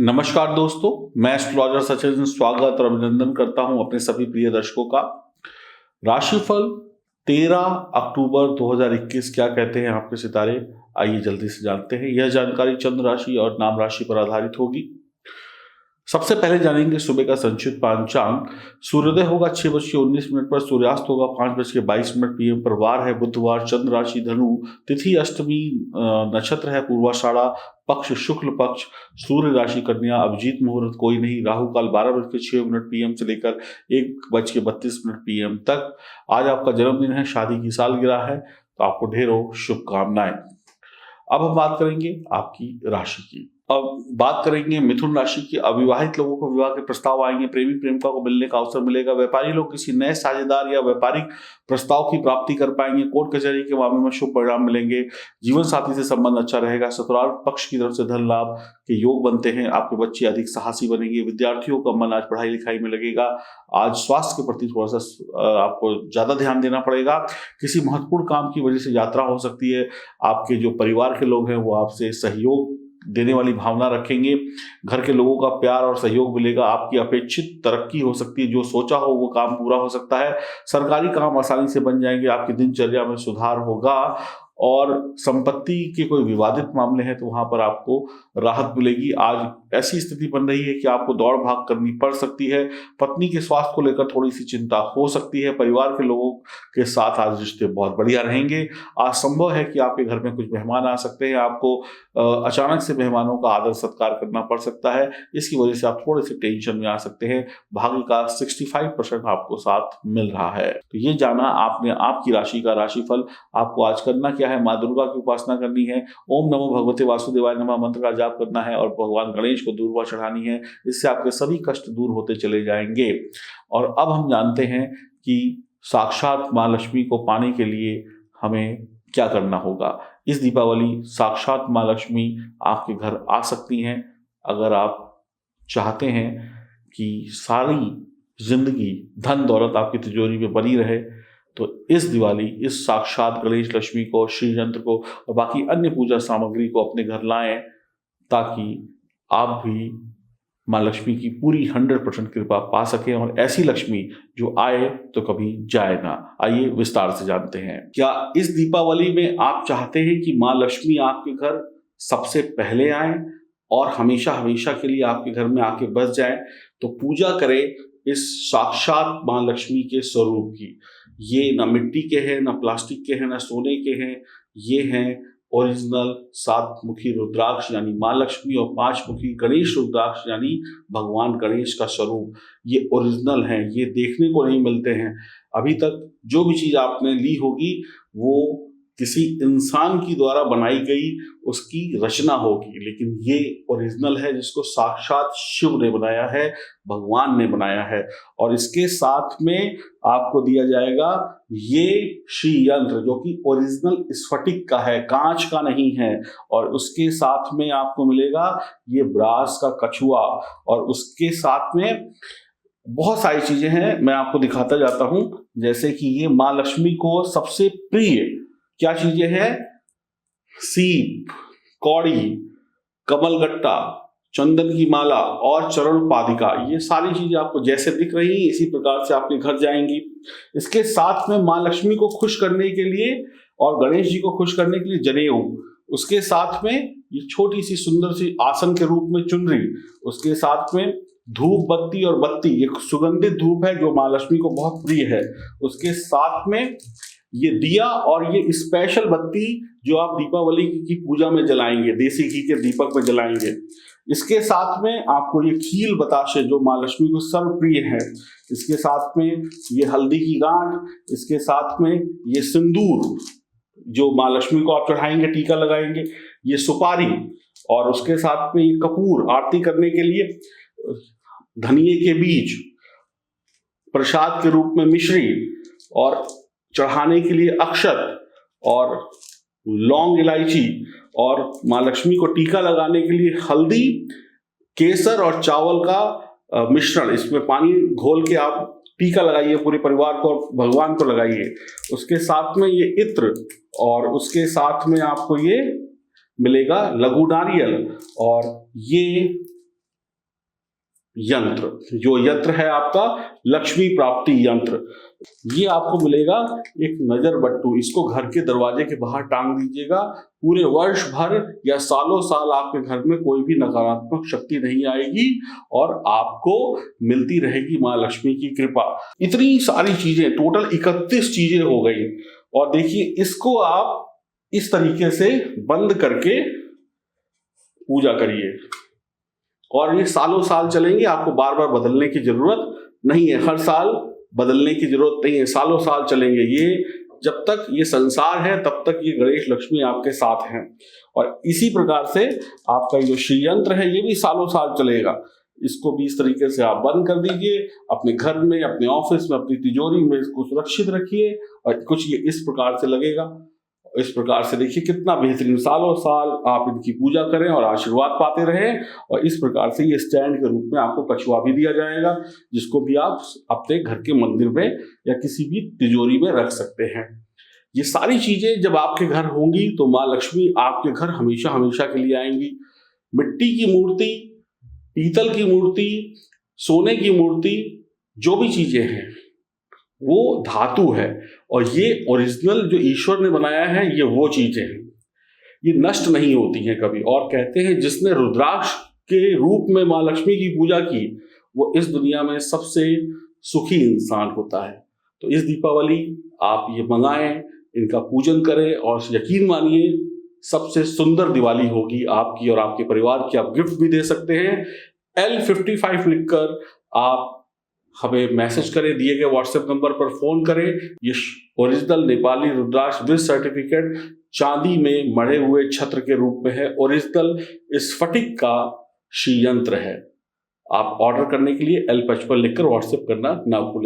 नमस्कार दोस्तों, मैं एस्ट्रोलॉजर सचिन स्वागत और अभिनंदन करता हूं अपने सभी प्रिय दर्शकों का। राशिफल 13 अक्टूबर 2021 क्या कहते हैं आपके सितारे, आइए जल्दी से जानते हैं। यह जानकारी चंद्र राशि और नाम राशि पर आधारित होगी। सबसे पहले जानेंगे सुबह का संचित पांचांग। सूर्योदय होगा 6:19 पर, सूर्यास्त होगा 5:22 PM पर। वार है बुधवार, चंद्र राशि धनु, तिथि अष्टमी, नक्षत्र है पूर्वाषाढ़ा, पक्ष शुक्ल पक्ष, सूर्य राशि कन्या, अभिजीत मुहूर्त कोई नहीं, राहु काल 12:06 PM से लेकर 1:32 PM तक। आज आपका जन्मदिन है, शादी की सालगिरह है, तो आपको ढेरों शुभकामनाएं। अब हम बात करेंगे आपकी राशि की। अब बात करेंगे मिथुन राशि की। अविवाहित लोगों को विवाह के प्रस्ताव आएंगे, प्रेमी प्रेमिका को मिलने का अवसर मिलेगा, व्यापारी लोग किसी नए साझेदार या व्यापारिक प्रस्ताव की प्राप्ति कर पाएंगे, कोर्ट कचहरी के मामले में शुभ परिणाम मिलेंगे, जीवन साथी से संबंध अच्छा रहेगा, ससुराल पक्ष की तरफ से धन लाभ के योग बनते हैं, आपके बच्चे अधिक साहसी बनेंगे, विद्यार्थियों का मन आज पढ़ाई लिखाई में लगेगा। आज स्वास्थ्य के प्रति थोड़ा सा आपको ज्यादा ध्यान देना पड़ेगा। किसी महत्वपूर्ण काम की वजह से यात्रा हो सकती है। आपके जो परिवार के लोग हैं वो आपसे सहयोग देने वाली भावना रखेंगे, घर के लोगों का प्यार और सहयोग मिलेगा, आपकी अपेक्षित तरक्की हो सकती है, जो सोचा हो वो काम पूरा हो सकता है, सरकारी काम आसानी से बन जाएंगे, आपकी दिनचर्या में सुधार होगा और संपत्ति के कोई विवादित मामले हैं तो वहां पर आपको राहत मिलेगी। आज ऐसी स्थिति बन रही है कि आपको दौड़ भाग करनी पड़ सकती है। पत्नी के स्वास्थ्य को लेकर थोड़ी सी चिंता हो सकती है। परिवार के लोगों के साथ आज रिश्ते बहुत बढ़िया रहेंगे। आज संभव है कि आपके घर में कुछ मेहमान आ सकते हैं, आपको अचानक से मेहमानों का आदर सत्कार करना पड़ सकता है, इसकी वजह से आप थोड़े से टेंशन में आ सकते हैं। भाग्य का 65% आपको साथ मिल रहा है। तो ये जाना आपने आपकी राशि का राशिफल। आपको आज करना क्या है, माँ दुर्गा की उपासना करनी है, ओम नमो भगवते वासुदेवाय नमः मंत्र का जाप करना है और भगवान गणेश को दूर्वा चढ़ानी है। इससे आपके सभी कष्ट दूर होते चले जाएंगे। और अब हम जानते हैं कि साक्षात माँ लक्ष्मी को पाने के लिए हमें क्या करना होगा। इस दीपावली साक्षात माँ लक्ष्मी आपके घर आ सकती हैं। अगर आप चाहते हैं कि सारी जिंदगी धन दौलत आपकी तिजोरी में बनी रहे तो इस दिवाली इस साक्षात गणेश लक्ष्मी को, श्री यंत्र को और बाकी अन्य पूजा सामग्री को अपने घर लाएं, ताकि आप भी माँ लक्ष्मी की पूरी 100% कृपा पा सकें और ऐसी लक्ष्मी जो आए तो कभी जाए ना। आइए विस्तार से जानते हैं। क्या इस दीपावली में आप चाहते हैं कि माँ लक्ष्मी आपके घर सबसे पहले आए और हमेशा हमेशा के लिए आपके घर में आके बस जाए? तो पूजा करें इस साक्षात माँ लक्ष्मी के स्वरूप की। ये ना मिट्टी के हैं, ना प्लास्टिक के हैं, ना सोने के हैं। ये हैं ओरिजिनल 7 मुखी रुद्राक्ष यानी माँ लक्ष्मी और 5 मुखी गणेश रुद्राक्ष यानी भगवान गणेश का स्वरूप। ये ओरिजिनल हैं, ये देखने को नहीं मिलते हैं। अभी तक जो भी चीज आपने ली होगी वो किसी इंसान की द्वारा बनाई गई उसकी रचना होगी, लेकिन ये ओरिजिनल है जिसको साक्षात शिव ने बनाया है, भगवान ने बनाया है। और इसके साथ में आपको दिया जाएगा ये श्री यंत्र जो कि ओरिजिनल स्फटिक का है, कांच का नहीं है। और उसके साथ में आपको मिलेगा ये ब्रास का कछुआ और उसके साथ में बहुत सारी चीजें हैं, मैं आपको दिखाता जाता हूं। जैसे कि ये माँ लक्ष्मी को सबसे प्रिय क्या चीजें हैं, सीप, कौड़ी, कमलगट्टा, चंदन की माला और चरण पादिका, ये सारी चीजें आपको जैसे दिख रही हैं इसी प्रकार से आपके घर जाएंगी। इसके साथ में माँ लक्ष्मी को खुश करने के लिए और गणेश जी को खुश करने के लिए जनेऊ, उसके साथ में ये छोटी सी सुंदर सी आसन के रूप में चुनरी, उसके साथ में धूप बत्ती और बत्ती, ये सुगंधित धूप है जो माँ लक्ष्मी को बहुत प्रिय है। उसके साथ में ये दिया और ये स्पेशल बत्ती जो आप दीपावली की पूजा में जलाएंगे, देसी घी के दीपक में जलाएंगे। इसके साथ में आपको ये खील बताशे जो माँ लक्ष्मी को सर्वप्रिय है, इसके साथ में ये हल्दी की गांठ, इसके साथ में ये सिंदूर जो माँ लक्ष्मी को आप चढ़ाएंगे, टीका लगाएंगे, ये सुपारी और उसके साथ में ये कपूर आरती करने के लिए, धनिये के बीज, प्रसाद के रूप में मिश्री और चढ़ाने के लिए अक्षत और लौंग इलायची और माँ लक्ष्मी को टीका लगाने के लिए हल्दी, केसर और चावल का मिश्रण, इसमें पानी घोल के आप टीका लगाइए, पूरे परिवार को और भगवान को लगाइए। उसके साथ में ये इत्र और उसके साथ में आपको ये मिलेगा लघु नारियल और ये यंत्र, जो यंत्र है आपका लक्ष्मी प्राप्ति यंत्र, ये आपको मिलेगा एक नजर बट्टू। इसको घर के दरवाजे के बाहर टांग दीजिएगा। पूरे वर्ष भर या सालों साल आपके घर में कोई भी नकारात्मक शक्ति नहीं आएगी और आपको मिलती रहेगी माँ लक्ष्मी की कृपा। इतनी सारी चीजें, टोटल 31 चीजें हो गई। और देखिए, इसको आप इस तरीके से बंद करके पूजा करिए और ये सालों साल चलेंगे। आपको बार बार बदलने की जरूरत नहीं है, हर साल बदलने की जरूरत नहीं है, सालों साल चलेंगे ये। जब तक ये संसार है तब तक ये गणेश लक्ष्मी आपके साथ हैं। और इसी प्रकार से आपका जो श्री यंत्र है ये भी सालों साल चलेगा। इसको भी इस तरीके से आप बंद कर दीजिए, अपने घर में, अपने ऑफिस में, अपनी तिजोरी में इसको सुरक्षित रखिए। और कुछ ये इस प्रकार से लगेगा। इस प्रकार से देखिए कितना बेहतरीन, सालों साल आप इनकी पूजा करें और आशीर्वाद पाते रहें। और इस प्रकार से ये स्टैंड के रूप में आपको कछुआ भी दिया जाएगा, जिसको भी आप अपने घर के मंदिर में या किसी भी तिजोरी में रख सकते हैं। ये सारी चीजें जब आपके घर होंगी तो माँ लक्ष्मी आपके घर हमेशा हमेशा के लिए आएंगी। मिट्टी की मूर्ति, पीतल की मूर्ति, सोने की मूर्ति, जो भी चीजें हैं वो धातु है। और ये ओरिजिनल जो ईश्वर ने बनाया है, ये वो चीजें हैं, ये नष्ट नहीं होती हैं कभी। और कहते हैं जिसने रुद्राक्ष के रूप में माँ लक्ष्मी की पूजा की वो इस दुनिया में सबसे सुखी इंसान होता है। तो इस दीपावली आप ये मंगाएं, इनका पूजन करें और यकीन मानिए सबसे सुंदर दिवाली होगी आपकी और आपके परिवार की। आप गिफ्ट भी दे सकते हैं। L55 लिखकर आप हमें मैसेज करें, दिए गए व्हाट्सएप नंबर पर फोन करें। ये original Nepali rudraksha with certificate चांदी में मढ़े हुए छत्र के रूप में है। ओरिजिनल स्फटिक का श्री यंत्र है। आप ऑर्डर करने के लिए L55 लिखकर व्हाट्सएप करना ना भूलें।